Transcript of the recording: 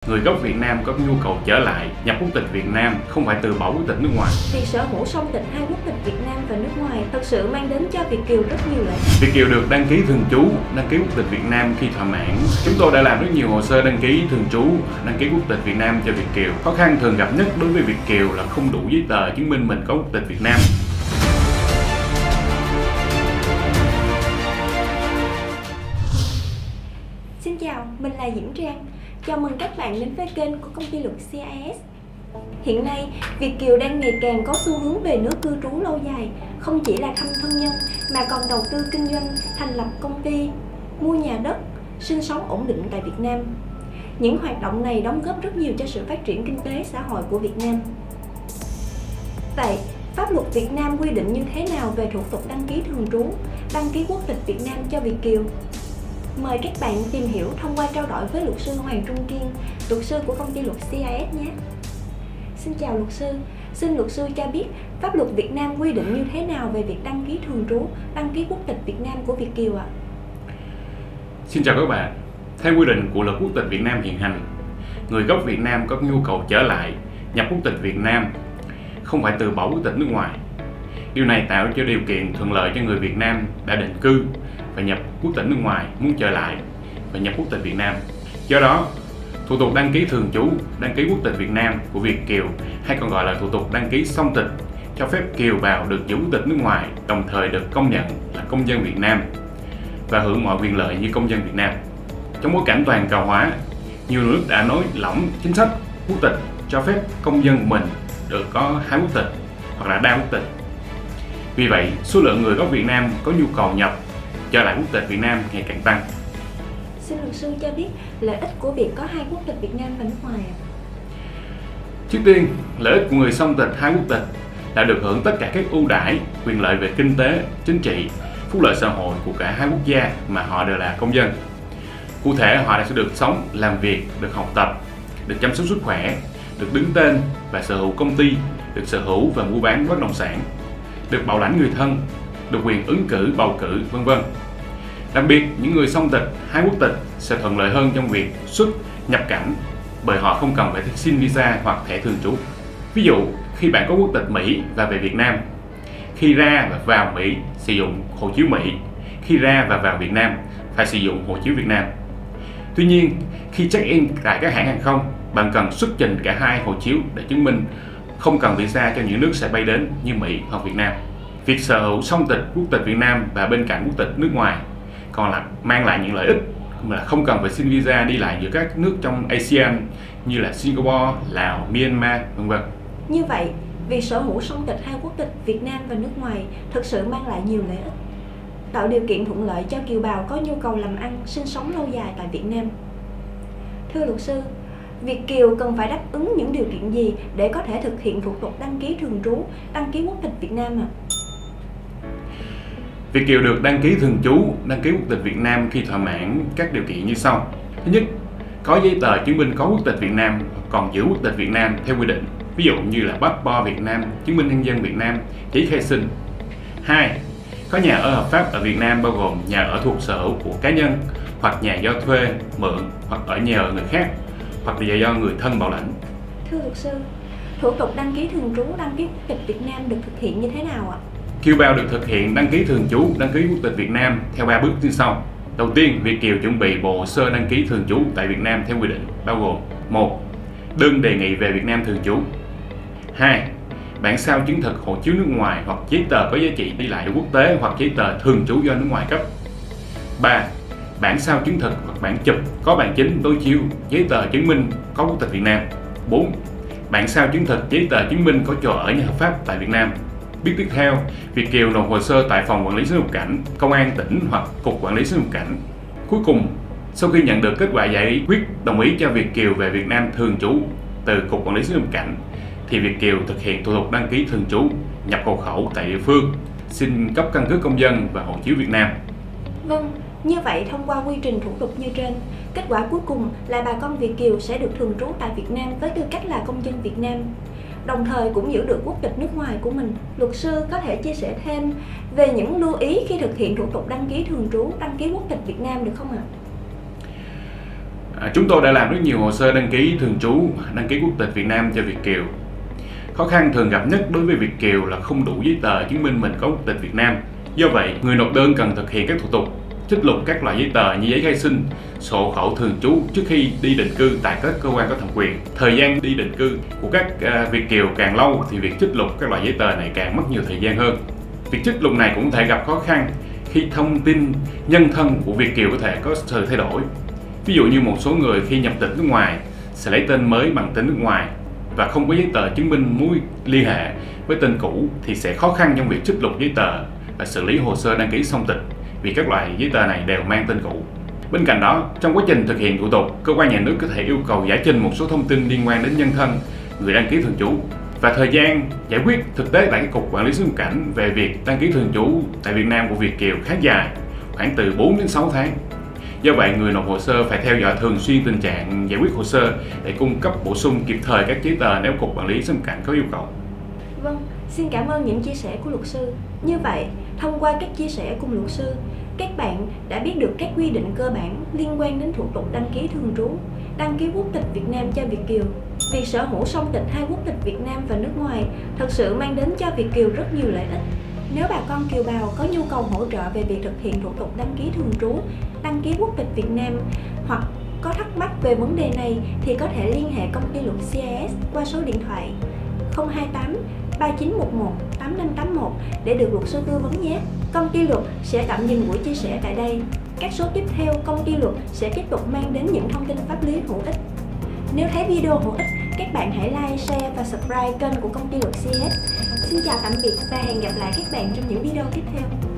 Người gốc Việt Nam có nhu cầu trở lại nhập quốc tịch Việt Nam, không phải từ bỏ quốc tịch nước ngoài. Việc sở hữu song tịch hai quốc tịch Việt Nam và nước ngoài thật sự mang đến cho Việt kiều rất nhiều lợi ích. Việt kiều được đăng ký thường trú, đăng ký quốc tịch Việt Nam khi thỏa mãn. Chúng tôi đã làm rất nhiều hồ sơ đăng ký thường trú, đăng ký quốc tịch Việt Nam cho Việt kiều. Khó khăn thường gặp nhất đối với Việt kiều là không đủ giấy tờ chứng minh mình có quốc tịch Việt Nam. Xin chào, mình là Diễm Trang. Chào mừng các bạn đến với kênh của công ty luật CIS. Hiện nay, Việt kiều đang ngày càng có xu hướng về nước cư trú lâu dài, không chỉ là thăm thân nhân mà còn đầu tư kinh doanh, thành lập công ty, mua nhà đất, sinh sống ổn định tại Việt Nam. Những hoạt động này đóng góp rất nhiều cho sự phát triển kinh tế xã hội của Việt Nam. Vậy, pháp luật Việt Nam quy định như thế nào về thủ tục đăng ký thường trú, đăng ký quốc tịch Việt Nam cho Việt kiều? Mời các bạn tìm hiểu thông qua trao đổi với luật sư Hoàng Trung Kiên, luật sư của công ty luật CIS nhé. Xin chào luật sư, xin luật sư cho biết pháp luật Việt Nam quy định như thế nào về việc đăng ký thường trú, đăng ký quốc tịch Việt Nam của Việt kiều ạ? Xin chào các bạn. Theo quy định của luật quốc tịch Việt Nam hiện hành, người gốc Việt Nam có nhu cầu trở lại nhập quốc tịch Việt Nam, không phải từ bỏ quốc tịch nước ngoài. Điều này tạo cho điều kiện thuận lợi cho người Việt Nam đã định cư và nhập quốc tịch nước ngoài muốn trở lại và nhập quốc tịch Việt Nam. Do đó, thủ tục đăng ký thường trú, đăng ký quốc tịch Việt Nam của Việt kiều hay còn gọi là thủ tục đăng ký song tịch cho phép kiều bào được giữ quốc tịch nước ngoài, đồng thời được công nhận là công dân Việt Nam và hưởng mọi quyền lợi như công dân Việt Nam. Trong bối cảnh toàn cầu hóa, nhiều nước đã nới lỏng chính sách quốc tịch cho phép công dân của mình được có hai quốc tịch hoặc là đa quốc tịch. Vì vậy, số lượng người gốc Việt Nam có nhu cầu nhập trở lại quốc tịch Việt Nam ngày càng tăng. Xin luật sư cho biết lợi ích của việc có hai quốc tịch Việt Nam và nước ngoài ạ? Trước tiên, lợi ích của người song tịch hai quốc tịch là được hưởng tất cả các ưu đãi, quyền lợi về kinh tế, chính trị, phúc lợi xã hội của cả hai quốc gia mà họ đều là công dân. Cụ thể, họ sẽ được sống, làm việc, được học tập, được chăm sóc sức khỏe, được đứng tên và sở hữu công ty, được sở hữu và mua bán bất động sản, được bảo lãnh người thân, được quyền ứng cử, bầu cử, v.v. Đặc biệt, những người song tịch hai quốc tịch sẽ thuận lợi hơn trong việc xuất nhập cảnh bởi họ không cần phải xin visa hoặc thẻ thường trú. Ví dụ, khi bạn có quốc tịch Mỹ và về Việt Nam, khi ra và vào Mỹ sử dụng hộ chiếu Mỹ, khi ra và vào Việt Nam phải sử dụng hộ chiếu Việt Nam. Tuy nhiên, khi check-in tại các hãng hàng không, bạn cần xuất trình cả hai hộ chiếu để chứng minh không cần visa cho những nước sẽ bay đến như Mỹ hoặc Việt Nam. Việc sở hữu song tịch quốc tịch Việt Nam và bên cạnh quốc tịch nước ngoài còn là mang lại những lợi ích mà không cần phải xin visa đi lại giữa các nước trong ASEAN như là Singapore, Lào, Myanmar, v.v. Như vậy, việc sở hữu song tịch hai quốc tịch Việt Nam và nước ngoài thực sự mang lại nhiều lợi ích, tạo điều kiện thuận lợi cho kiều bào có nhu cầu làm ăn, sinh sống lâu dài tại Việt Nam. Thưa luật sư, Việt kiều cần phải đáp ứng những điều kiện gì để có thể thực hiện thủ tục đăng ký thường trú, đăng ký quốc tịch Việt Nam ạ? Việt kiều được đăng ký thường trú, đăng ký quốc tịch Việt Nam khi thỏa mãn các điều kiện như sau. Thứ nhất, có giấy tờ chứng minh có quốc tịch Việt Nam, còn giữ quốc tịch Việt Nam theo quy định, ví dụ như là passport Việt Nam, chứng minh nhân dân Việt Nam, giấy khai sinh. 2. Có nhà ở hợp pháp ở Việt Nam bao gồm nhà ở thuộc sở hữu của cá nhân hoặc nhà do thuê, mượn hoặc ở nhờ người khác hoặc là do người thân bảo lãnh. Thưa luật sư, thủ tục đăng ký thường trú, đăng ký quốc tịch Việt Nam được thực hiện như thế nào ạ? Kiều bào được thực hiện đăng ký thường trú, đăng ký quốc tịch Việt Nam theo 3 bước như sau. Đầu tiên, Việt kiều chuẩn bị bộ hồ sơ đăng ký thường trú tại Việt Nam theo quy định bao gồm: 1. Đơn đề nghị về Việt Nam thường trú. 2. Bản sao chứng thực hộ chiếu nước ngoài hoặc giấy tờ có giá trị đi lại quốc tế hoặc giấy tờ thường trú do nước ngoài cấp. 3. Bản sao chứng thực hoặc bản chụp có bản chính đối chiếu giấy tờ chứng minh có quốc tịch Việt Nam. 4. Bản sao chứng thực giấy tờ chứng minh có chỗ ở nhà hợp pháp tại Việt Nam. Bước tiếp theo, Việt kiều nộp hồ sơ tại phòng quản lý xuất nhập cảnh, công an tỉnh hoặc cục quản lý xuất nhập cảnh. Cuối cùng, sau khi nhận được kết quả giải quyết đồng ý cho Việt kiều về Việt Nam thường trú từ cục quản lý xuất nhập cảnh, thì Việt kiều thực hiện thủ tục đăng ký thường trú, nhập hộ khẩu tại địa phương, xin cấp căn cước công dân và hộ chiếu Việt Nam. Vâng, như vậy thông qua quy trình thủ tục như trên, kết quả cuối cùng là bà con Việt kiều sẽ được thường trú tại Việt Nam với tư cách là công dân Việt Nam, đồng thời cũng giữ được quốc tịch nước ngoài của mình. Luật sư có thể chia sẻ thêm về những lưu ý khi thực hiện thủ tục đăng ký thường trú, đăng ký quốc tịch Việt Nam được không ạ? Chúng tôi đã làm rất nhiều hồ sơ đăng ký thường trú, đăng ký quốc tịch Việt Nam cho Việt kiều. Khó khăn thường gặp nhất đối với Việt kiều là không đủ giấy tờ chứng minh mình có quốc tịch Việt Nam. Do vậy, người nộp đơn cần thực hiện các thủ tục, trích lục các loại giấy tờ như giấy khai sinh, sổ hộ khẩu thường trú trước khi đi định cư tại các cơ quan có thẩm quyền. Thời gian đi định cư của các Việt kiều càng lâu thì việc trích lục các loại giấy tờ này càng mất nhiều thời gian hơn. Việc trích lục này cũng có thể gặp khó khăn khi thông tin nhân thân của Việt kiều có thể có sự thay đổi. Ví dụ như một số người khi nhập tịch nước ngoài sẽ lấy tên mới bằng tên nước ngoài và không có giấy tờ chứng minh mối liên hệ với tên cũ thì sẽ khó khăn trong việc trích lục giấy tờ và xử lý hồ sơ đăng ký song tịch vì các loại giấy tờ này đều mang tên cũ. Bên cạnh đó, trong quá trình thực hiện thủ tục, cơ quan nhà nước có thể yêu cầu giải trình một số thông tin liên quan đến nhân thân người đăng ký thường trú và thời gian giải quyết thực tế tại Cục Quản lý xuất nhập cảnh về việc đăng ký thường trú tại Việt Nam của Việt kiều khá dài, khoảng từ 4 đến 6 tháng. Do vậy, người nộp hồ sơ phải theo dõi thường xuyên tình trạng giải quyết hồ sơ để cung cấp bổ sung kịp thời các giấy tờ nếu Cục Quản lý xuất nhập cảnh có yêu cầu. Vâng, xin cảm ơn những chia sẻ của luật sư. Như vậy, thông qua các chia sẻ cùng luật sư, các bạn đã biết được các quy định cơ bản liên quan đến thủ tục đăng ký thường trú, đăng ký quốc tịch Việt Nam cho Việt kiều. Việc sở hữu song tịch hai quốc tịch Việt Nam và nước ngoài thật sự mang đến cho Việt kiều rất nhiều lợi ích. Nếu bà con kiều bào có nhu cầu hỗ trợ về việc thực hiện thủ tục đăng ký thường trú, đăng ký quốc tịch Việt Nam hoặc có thắc mắc về vấn đề này thì có thể liên hệ công ty luật CIS qua số điện thoại 028 3911 8581 để được luật sư tư vấn nhé. Công ty luật sẽ tạm dừng buổi chia sẻ tại đây. Các số tiếp theo, công ty luật sẽ tiếp tục mang đến những thông tin pháp lý hữu ích. Nếu thấy video hữu ích, các bạn hãy like, share và subscribe kênh của công ty luật CIS. Xin chào tạm biệt và hẹn gặp lại các bạn trong những video tiếp theo.